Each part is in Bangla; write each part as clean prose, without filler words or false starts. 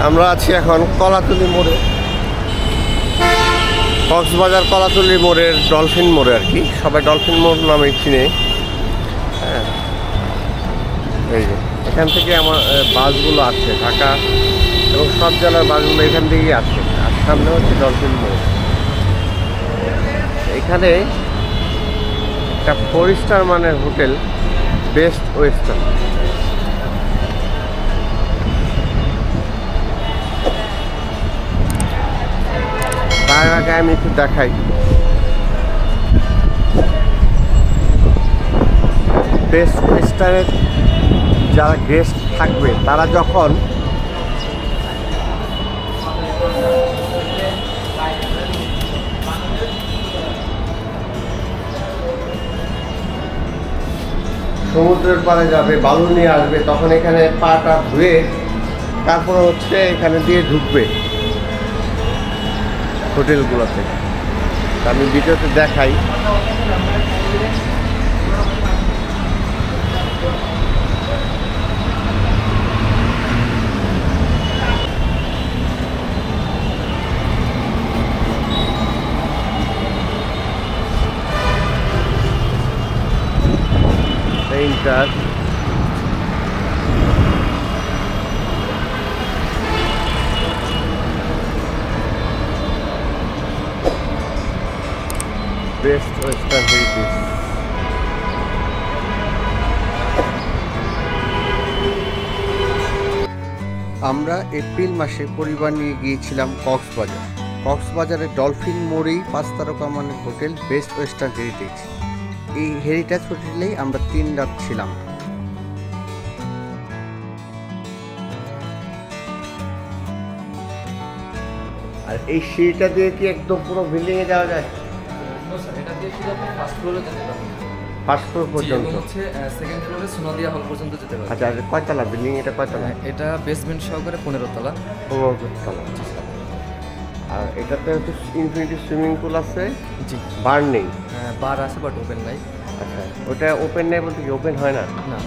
আমরা আছি এখন কলাতলি মোড়ে, কক্সবাজার কলাতলি মোড়ের ডলফিন মোড়ে আর কি, সবাই ডলফিন মোড় নামে চিনে। হ্যাঁ, এই যে এখান থেকে আমার বাসগুলো আছে, ঢাকা এবং সব জেলার বাসগুলো এখান থেকেই আছে। আর সামনে হচ্ছে ডলফিন মোড়। এখানে একটা 4 স্টার মানের হোটেল বেস্ট ওয়েস্টার্ন। তার আগে আমি একটু দেখাই বেস্ট ওয়েস্টার্নের যারা গেস্ট থাকবে তারা যখন সমুদ্রের পাড়ে যাবে, বালু নিয়ে আসবে, তখন এখানে পাটা ধুয়ে তারপরে হচ্ছে এখানে দিয়ে ঢুকবে হোটেলগুলোতে। আমি ভিডিওতে দেখাই। Painter best western heritage. আমরা এপ্রিল মাসে পরিবার নিয়ে গিয়েছিলাম কক্সবাজার। কক্সবাজারের ডলফিন মোড়েই 5 তারকা মানের হোটেল বেস্ট ওয়েস্টার্ন হেরিটেজ। এই হেরিটেজ হোটেলেই আমরা 3 রাত ছিলাম। আর এই সিঁড়িটা দিয়ে কি একদম পুরো বিল্ডিং এ যাওয়া যায়? এটা দিয়ে শুধু আপনি ফার্স্ট ফ্লোরে যেতে পারবেন। ফার্স্ট ফ্লোর পর্যন্ত হচ্ছে সেকেন্ড ফ্লোরে সোনাদিয়া হল পর্যন্ত যেতে পারবেন। আচ্ছা, কয়তলা বিল্ডিং এটা? কয়তলা? এটা বেসমেন্ট সহকারে 15 তলা। 15 তলা। আর এটাতে হচ্ছে ইনফিনিটি সুইমিং পুল আছে। জি। বার নেই? হ্যাঁ, বার আছে বাট ওপেন নাই। আচ্ছা, ওটা ওপেন নেই বলতে কি ওপেন হয় না? না,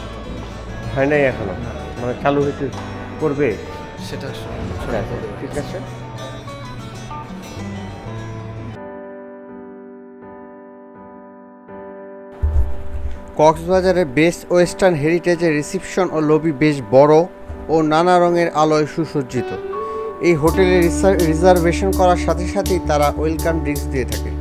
হয় নাই এখনো, মানে চালু হইতে করবে সেটা ঠিক আছে। কক্সবাজারের বেস্ট ওয়েস্টার্ন হেরিটেজের রিসিপশন ও লবি বেশ বড় ও নানা রঙের আলোয় সুসজ্জিত। এই হোটেলে রিজার্ভেশন করার সাথে সাথেই তারা ওয়েলকাম ড্রিঙ্কস দিয়ে থাকে।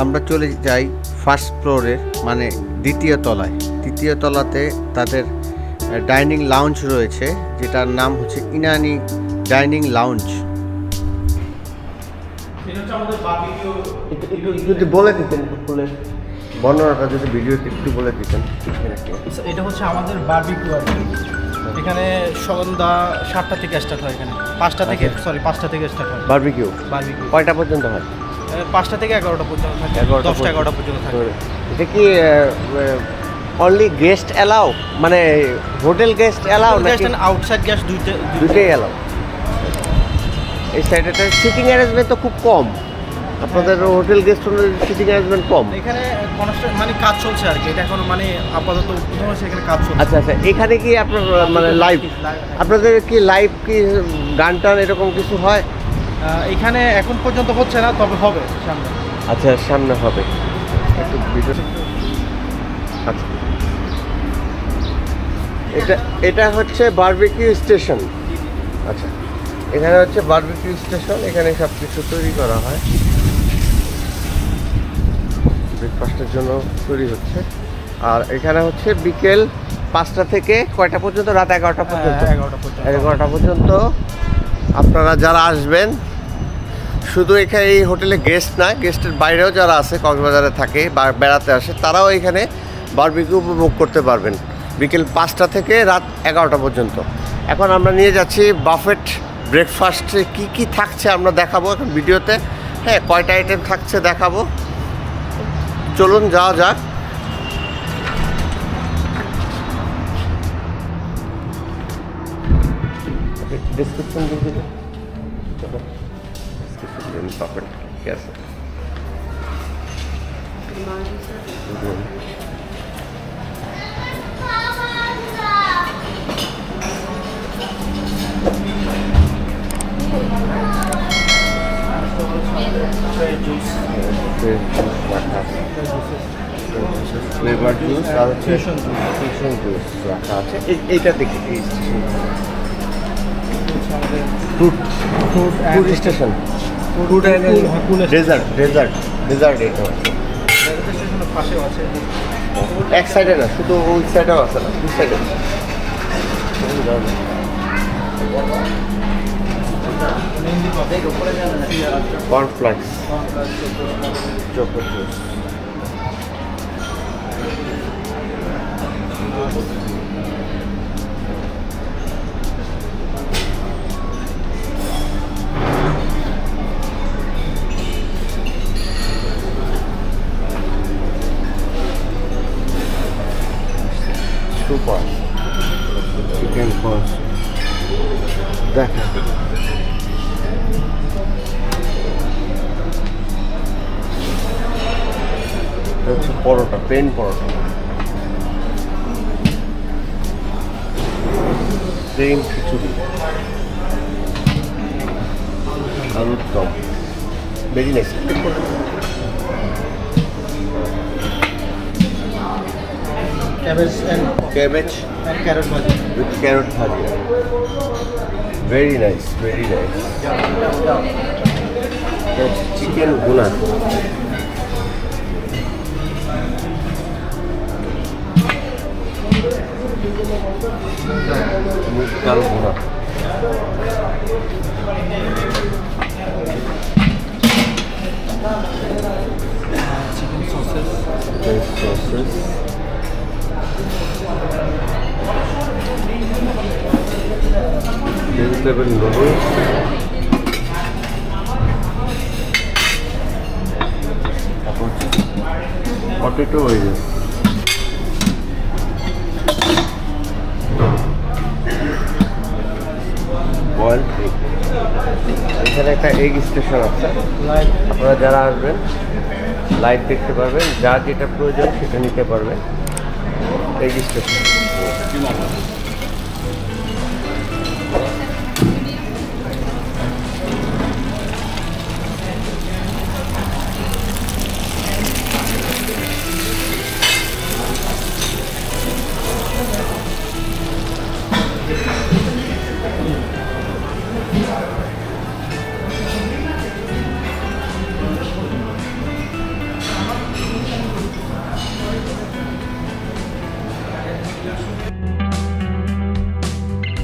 আমরা চলে যাই ফার্স্ট ফ্লোরে, মানে দ্বিতীয় তলায়। তৃতীয় তলাতে তাদের ডাইনিং লাউঞ্জ রয়েছে, যেটার নাম হচ্ছে ইনানি ডাইনিং লাউঞ্জ। যদি বলে দিতেন একটু খুলে বর্ণনাটা, যদি ভিডিওতে একটু বলে দিতেন। এটা হচ্ছে আমাদের বারবিকিউ আর কি। এখানে সন্ধ্যা 7টা থেকে স্টার্ট হয়, এখানে 5টা থেকে স্টার্ট হয় বারবিকিউ। কয়টা পর্যন্ত হয়? 5টা থেকে 11টা পর্যন্ত থাকে, 10টা 11টা পর্যন্ত থাকে। এটা কি অনলি গেস্ট অ্যালাউ, মানে হোটেল গেস্ট অ্যালাউ নাকি আউটসাইড গেস্ট দুইটাই অ্যালাউ? এই সাইডে সিটিং অ্যারেঞ্জমেন্ট তো খুব কম, আপনাদের হোটেল গেস্ট সিটিং অ্যারেঞ্জমেন্ট কম। এখানে মানে কাজ চলছে আর কি, এটা এখন মানে আপাতত এখানে কাজ চলছে। আচ্ছা আচ্ছা, এখানে কি আপনার মানে লাইভ, আপনাদের কি লাইভ কি গান টান এরকম কিছু হয়? এখানে এখন পর্যন্ত হচ্ছে না, তবে হবে সামনে। আচ্ছা, সামনে হবে একটু ভিডিও। আচ্ছা, এটা হচ্ছে বারবিকিউ স্টেশন। আচ্ছা, এখানে হচ্ছে বারবিকিউ স্টেশন, এখানে সব কিছু তৈরি করা হয়। ব্রেকফাস্টের জন্য তৈরি হচ্ছে। আর এখানে হচ্ছে বিকেল 5টা থেকে কয়টা পর্যন্ত? রাত 11টা পর্যন্ত। 11টা পর্যন্ত আপনারা যারা আসবেন, শুধু এখানে এই হোটেলে গেস্ট না, গেস্টের বাইরেও যারা আছে কক্সবাজারে থাকে বা বেড়াতে আসে, তারাও এখানে বারবিকিউ উপভোগ করতে পারবেন বিকেল 5টা থেকে রাত 11টা পর্যন্ত। এখন আমরা নিয়ে যাচ্ছি বাফেট ব্রেকফাস্টে কি কি থাকছে আমরা দেখাবো এখন ভিডিওতে। হ্যাঁ, কয়টা আইটেম থাকছে দেখাবো, চলুন যাওয়া যাক। ডিসক্রিপশন দিয়ে দিলে বাফেট कैसे ফ্লেভার জুস আর ফিউশন জুস রাখা আছে। এইটা দেখি fruit station, food and dessert এটা পাশেও আছে। এক সাইডে না, শুধু ওই সাইডেও আছে না, দুই সাইডে। Cornflakes, chocolate juice, super chicken corn. দেখেন হচ্ছে পরোটা, প্লেন পরোটা, প্লেন খিচুড়ি, আলুর দম, very nice. Cabbage and carrot bhaji with carrot bhaji. Very nice, very nice. That's chicken guna. Mughal guna. chicken sauces, vegetable noodles, potato wedges, boiled egg। এখানে একটা এগ স্টেশন আছে, আপনারা যারা আসবেন লাইট দেখতে পারবেন, যা যেটা প্রয়োজন সেটা নিতে পারবেন। এগ স্টেশন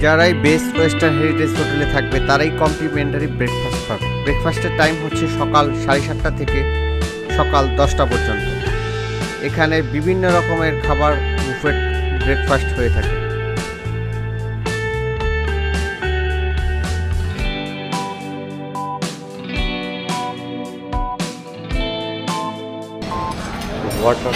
যারাই বেস্ট ওয়েস্টার্ন হেরিটেজ হোটেলে থাকবে তারাই কমপ্লিমেন্টারি ব্রেকফাস্ট পাবে। ব্রেকফাস্টের টাইম হচ্ছে সকাল 7:30 থেকে সকাল 10টা পর্যন্ত। এখানে বিভিন্ন রকমের খাবার বুফেট ব্রেকফাস্ট হয়ে থাকে। ওয়াটার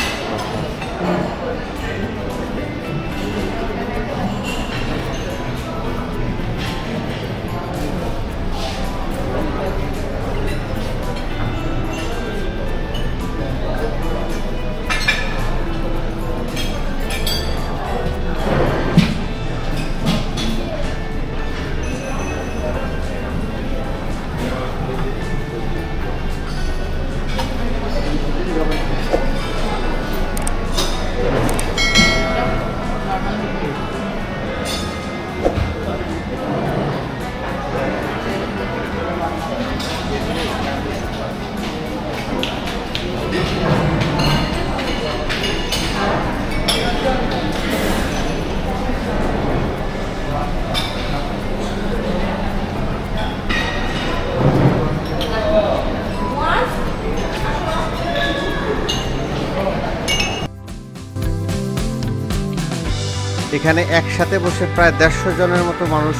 এখানে একসাথে বসে প্রায় 150 জনের মতো মানুষ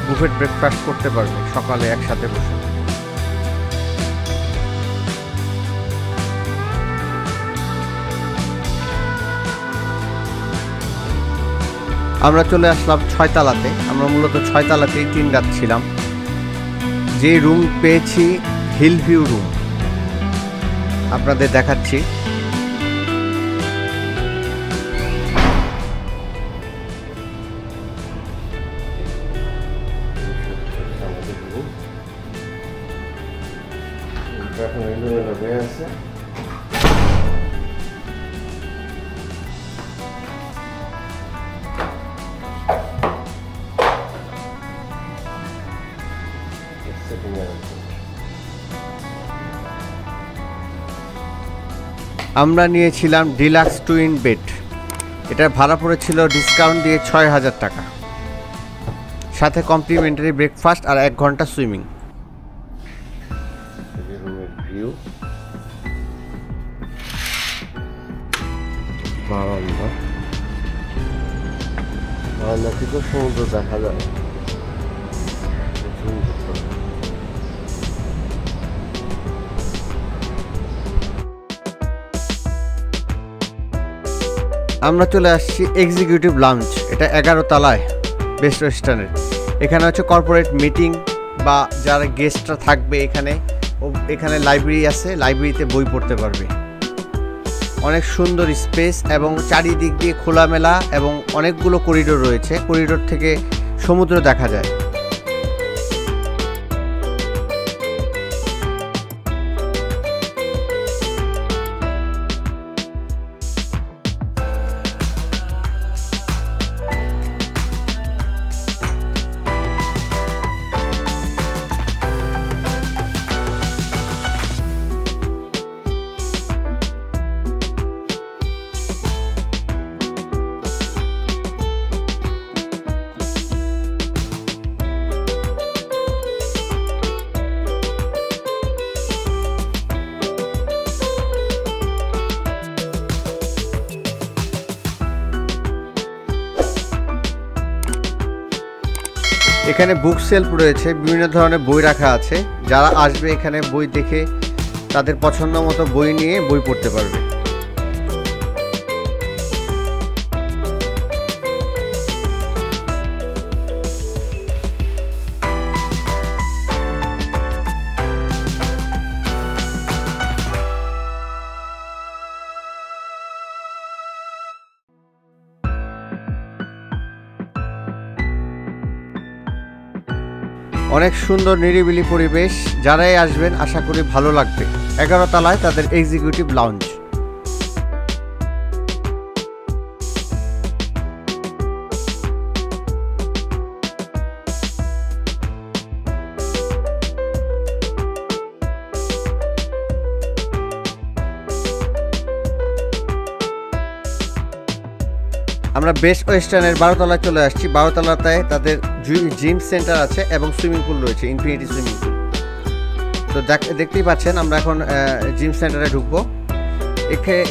বুফেট ব্রেকফাস্ট করতে পারবে সকালে একসাথে বসে। আমরা চলে আসলাম 6 তলাতে। আমরা মূলত 6 তলাতেই 3 রাত ছিলাম। যে রুম পেয়েছি হিল ভিউ রুম, আপনাদের দেখাচ্ছি। আমরা নিয়েছিলাম ডিলাক্স টুইন বেড। এটার ভাড়া পড়েছিল ডিসকাউন্ট দিয়ে 6000 টাকা, সাথে কমপ্লিমেন্টারি ব্রেকফাস্ট আর 1 ঘন্টা সুইমিং। রুমের ভিউ, বারান্দা, বারান্দা থেকে সমুদ্র দেখা যায়। আমরা চলে আসছি এক্সিকিউটিভ লাউঞ্জ। এটা 11 তলায় বেস্ট ওয়েস্টার্নের। এখানে হচ্ছে কর্পোরেট মিটিং বা যারা গেস্টরা থাকবে এখানে লাইব্রেরি আছে, লাইব্রেরিতে বই পড়তে পারবে। অনেক সুন্দর স্পেস এবং চারিদিক দিয়ে খোলামেলা এবং অনেকগুলো করিডোর রয়েছে। করিডোর থেকে সমুদ্র দেখা যায়। এখানে বুক সেলফ রয়েছে, বিভিন্ন ধরনের বই রাখা আছে। যারা আসবে এখানে বই দেখে তাদের পছন্দ মতো বই নিয়ে বই পড়তে পারবে। অনেক সুন্দর নিরিবিলি পরিবেশ। যারাই আসবেন আশা করি ভালো লাগবে। 11 তলায় তাদের এক্সিকিউটিভ লাউঞ্জ। আমরা বেস্ট ওয়েস্টার্নের 12 তলায় চলে আসছি। 12 তলাতে তাদের জিম সেন্টার আছে এবং সুইমিং পুল রয়েছে, ইনফিনিটি সুইমিং পুল। তো দেখতেই পাচ্ছেন আমরা এখন জিম সেন্টারে ঢুকবো।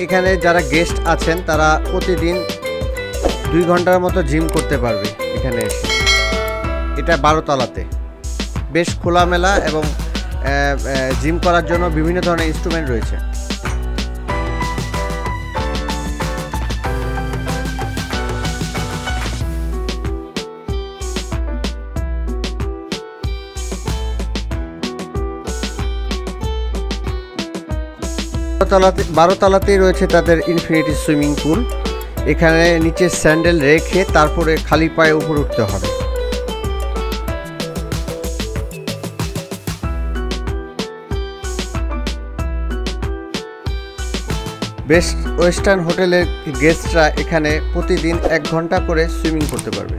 এখানে যারা গেস্ট আছেন তারা প্রতিদিন 2 ঘন্টার মতো জিম করতে পারবে এখানে এসে। এটা 12 তলাতে বেশ খোলামেলা এবং জিম করার জন্য বিভিন্ন ধরনের ইনস্ট্রুমেন্ট রয়েছে। তলাতে 12 তলাতেই রয়েছে তাদের ইনফিনিটি সুইমিং পুল। এখানে নিচে স্যান্ডেল রেখে তারপরে খালি পায়ে উপরে উঠতে হবে। বেস্ট ওয়েস্টার্ন হোটেলের গেস্টরা এখানে প্রতিদিন 1 ঘন্টা করে সুইমিং করতে পারবে।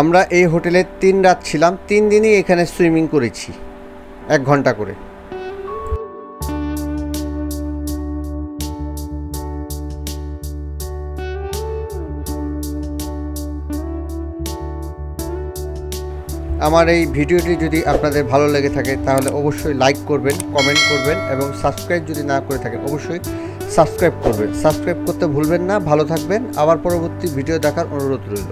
আমরা এই হোটেলে 3 রাত ছিলাম, 3 দিনই এখানে সুইমিং করেছি। 1 ঘন্টা করে। আমার এই ভিডিওটি যদি আপনাদের ভালো লেগে থাকে তাহলে অবশ্যই লাইক করবেন, কমেন্ট করবেন এবং সাবস্ক্রাইব যদি না করে থাকেন অবশ্যই সাবস্ক্রাইব করবেন। সাবস্ক্রাইব করতে ভুলবেন না। ভালো থাকবেন। আবার পরবর্তী ভিডিও দেখার অনুরোধ রইল।